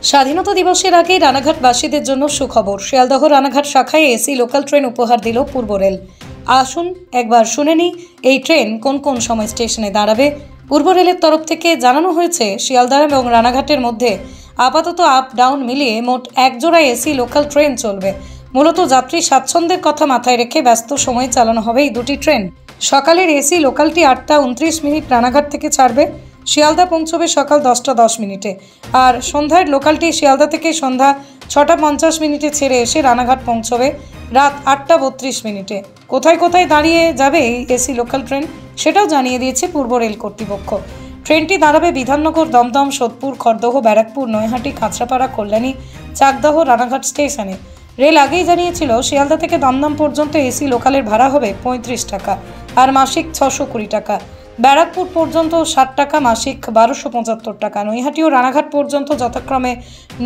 স্বাধীনতা দিবসের আগে রানাঘাটবাসীদের জন্য সুখবর। শিয়ালদহ রানাঘাট শাখায় এসি লোকাল ট্রেন উপহার দিল পূর্ব রেল। আসুন একবার শুনে নিই এই ট্রেন কোন কোন সময় স্টেশনে দাঁড়াবে। পূর্ব রেলের তরফ থেকে জানানো হয়েছে শিয়ালদহ এবং রানাঘাটের মধ্যে আপাতত আপ ডাউন মিলিয়ে মোট এক জোড়া এসি লোকাল ট্রেন চলবে। মূলত যাত্রী স্বাচ্ছন্দ্যের কথা মাথায় রেখে ব্যস্ত সময়ে চালানো হবে এই দুটি ট্রেন। সকালের এসি লোকালটি 8টা 29 মিনিট রানাঘাট থেকে ছাড়বে, শিয়ালদা পৌঁছবে সকাল 10টা 10 মিনিটে। আর সন্ধ্যার লোকালটি শিয়ালদা থেকে সন্ধ্যা 6টা 50 মিনিটে ছেড়ে এসে রানাঘাট পৌঁছবে রাত 8টা 32 মিনিটে। কোথায় কোথায় দাঁড়িয়ে যাবে এই এসি লোকাল ট্রেন সেটাও জানিয়ে দিয়েছে পূর্ব রেল কর্তৃপক্ষ। ট্রেনটি দাঁড়াবে বিধাননগর, দমদম, সোদপুর, খড়দহ, ব্যারাকপুর, নৈহাটি, কাঁচরাপাড়া, কল্যাণী, চাকদহ, রানাঘাট স্টেশনে। রেল আগেই জানিয়েছিল শিয়ালদা থেকে দমদম পর্যন্ত এসি লোকালের ভাড়া হবে 35 টাকা আর মাসিক 620 টাকা। ব্যারাকপুর পর্যন্ত 60 টাকা, মাসিক 1275 টাকা। নৈহাটি ও রানাঘাট পর্যন্ত যথাক্রমে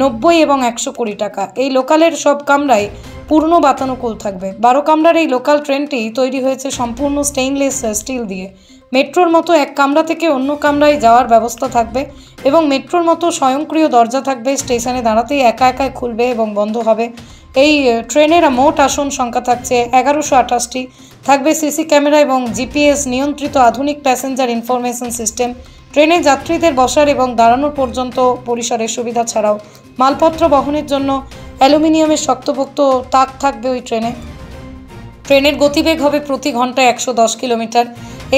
90 এবং 120 টাকা। এই লোকালের সব কামরাই পূর্ণ বাতানুকূল থাকবে। 12 কামরার এই লোকাল ট্রেনটি তৈরি হয়েছে সম্পূর্ণ স্টেইনলেস স্টিল দিয়ে। মেট্রোর মতো এক কামরা থেকে অন্য কামরায় যাওয়ার ব্যবস্থা থাকবে এবং মেট্রোর মতো স্বয়ংক্রিয় দরজা থাকবে। স্টেশনে দাঁড়াতেই একা একাই খুলবে এবং বন্ধ হবে। এই ট্রেনের মোট আসন সংখ্যা থাকছে 1128টি। থাকবে সিসি ক্যামেরা এবং জিপিএস নিয়ন্ত্রিত আধুনিক প্যাসেঞ্জার ইনফরমেশন সিস্টেম। ট্রেনে যাত্রীদের বসার এবং দাঁড়ানোর পর্যন্ত পরিসরের সুবিধা ছাড়াও মালপত্র বহনের জন্য অ্যালুমিনিয়ামের শক্তপোক্ত তাক থাকবে ওই ট্রেনে। ট্রেনের গতিবেগ হবে প্রতি ঘন্টায় 110 কিলোমিটার।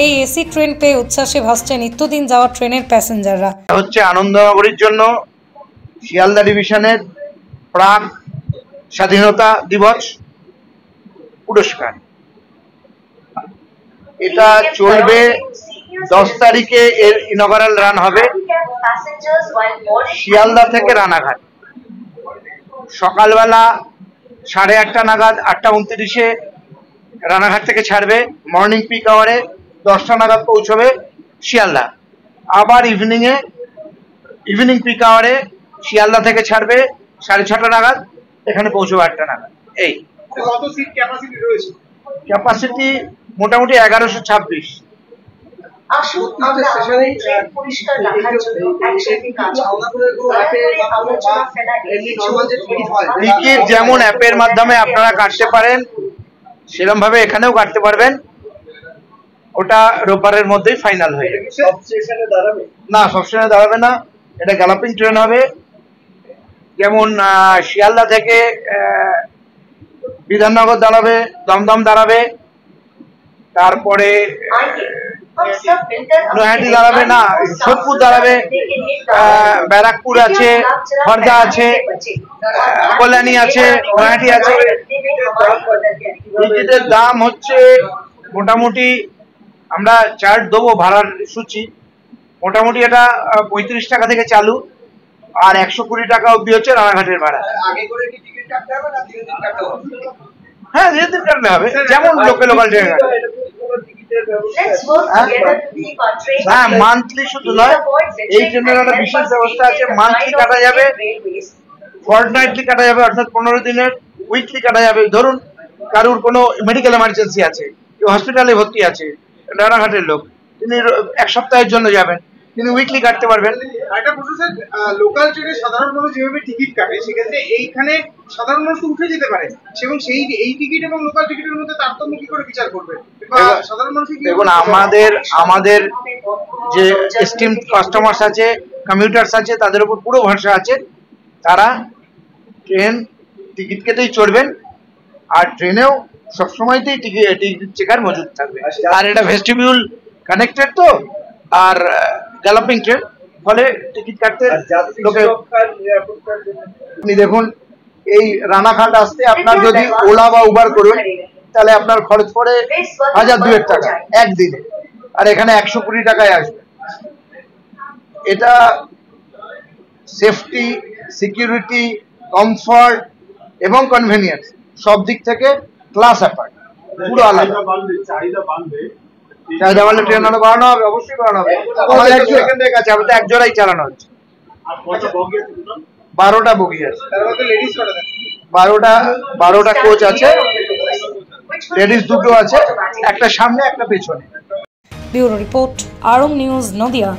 এই এসি ট্রেন পেয়ে উচ্ছ্বাসে ভাসছে নিত্যদিন যাওয়া ট্রেনের প্যাসেঞ্জাররা। হচ্ছে আনন্দনগরীর জন্য শিয়ালদা ডিভিশনের প্রাক স্বাধীনতা দিবস পুরস্কার। এটা চলবে 10 তারিখে, এর ইনঅগারাল রান হবে শিয়ালদা থেকে রানাঘাট। সকালবেলা 8:30 নাগাদ 8:29 রানাঘাট থেকে ছাড়বে। মর্নিং পিক আওয়ারে 10টা নাগাদ পৌঁছবে শিয়ালদা। আবার ইভিনিং পিক আওয়ারে শিয়ালদা থেকে ছাড়বে 6:30 নাগাদ, এখানে পৌঁছবে 8টা নাগাদ। এই কত সিট ক্যাপাসিটি রয়েছে? ক্যাপাসিটি মোটামুটি 1126। আসুন আমরা আমাদের ট্রেন পরিষ্কার রাখার জন্য একসাথে কাজ টিকিট যেমন অ্যাপের মাধ্যমে আপনারা কাটতে পারেন, সেরকম ভাবে এখানেও কাটতে পারবেন। ওটা রোববারের মধ্যেই ফাইনাল হয়ে যাবে। সব স্টেশনে দাঁড়াবে না, সব স্টেশনে দাঁড়াবে না। এটা গ্যালাপিং ট্রেন হবে। যেমন শিয়ালদা থেকে বিধাননগর দাঁড়াবে, দমদম দাঁড়াবে, তারপরে নৈহাটি দাঁড়াবে, না সোদপুর দাঁড়াবে, ব্যারাকপুর আছে, খড়দা আছে, কল্যাণী আছে, নৈহাটি আছে। টিকিটের দাম হচ্ছে মোটামুটি, আমরা চার্ট দেবো ভাড়ার সূচি, মোটামুটি এটা 35 টাকা থেকে চালু, আর 120 টাকা অব্দি হচ্ছে রানাঘাটের ভাড়া। আগে করে কি টিকিট কাটতে হবে না ধীরে ধীরে কাটতে হবে? হ্যাঁ, ধীরে ধীরে কাটতে হবে, যেমন লোকাল ট্রেন। হ্যাঁ, মান্থলি শুধু নয়, এই ট্রেনের একটা বিশেষ ব্যবস্থা আছে। মান্থলি কাটা যাবে, ফর্টনাইটলি কাটা যাবে, অর্থাৎ 15 দিনের, উইকলি কাটা যাবে। ধরুন কারুর কোনো মেডিকেল এমার্জেন্সি আছে, কেউ হসপিটালে ভর্তি আছে, রানাঘাটের লোক, তিনি 1 সপ্তাহের জন্য যাবেন, তিনি উইকলি কাটতে পারবেন। একটা প্রশ্ন স্যার, লোকাল ট্রেনে সাধারণ মানুষ যেভাবে টিকিট কাটে, সেক্ষেত্রে এইখানে সাধারণ মানুষ উঠে যেতে পারে, এবং এই টিকিট এবং লোকাল টিকিটের মধ্যে তারতম্য কি করে বিচার করবে? সাধারণ মানুষ দেখুন, আমাদের যে এস্টিম কাস্টমার্স আছে, কমিউটার্স আছে, তাদের উপর পুরো ভরসা আছে। তারা ট্রেন টিকিট কেটেই চড়বেন, আর ট্রেনেও সবসময়তেই টিকিট চেকার মজুদ থাকবে। আর এটা ভেস্টিবিউল কানেক্টেড তো, আর গ্যালাপিং ট্রেন, ফলে টিকিট কাটতে লোকে। আপনি দেখুন, এই রানাঘাট আসতে আপনার যদি ওলা বা উবার করুন, তাহলে আপনার খরচ পড়ে 1002 টাকা একদিনে, আর এখানে 120 টাকায় আসবে। এটা সেফটি, সিকিউরিটি, কমফর্ট এবং কনভেনিয়েন্স সব দিক থেকে ক্লাস অ্যাপার্ট, পুরো আলাদা। চাহিদা বাড়লে ট্রেন আরো বাড়ানো হবে, অবশ্যই বাড়ানো হবে। আমাদের এক জোড়াই চালানো হচ্ছে। 12টা বগি আছে, 12টা কোচ আছে, লেডিস 2টো আছে, একটা সামনে একটা পেছনে। ব্যুরো রিপোর্ট, আরং নিউজ, নদিয়া।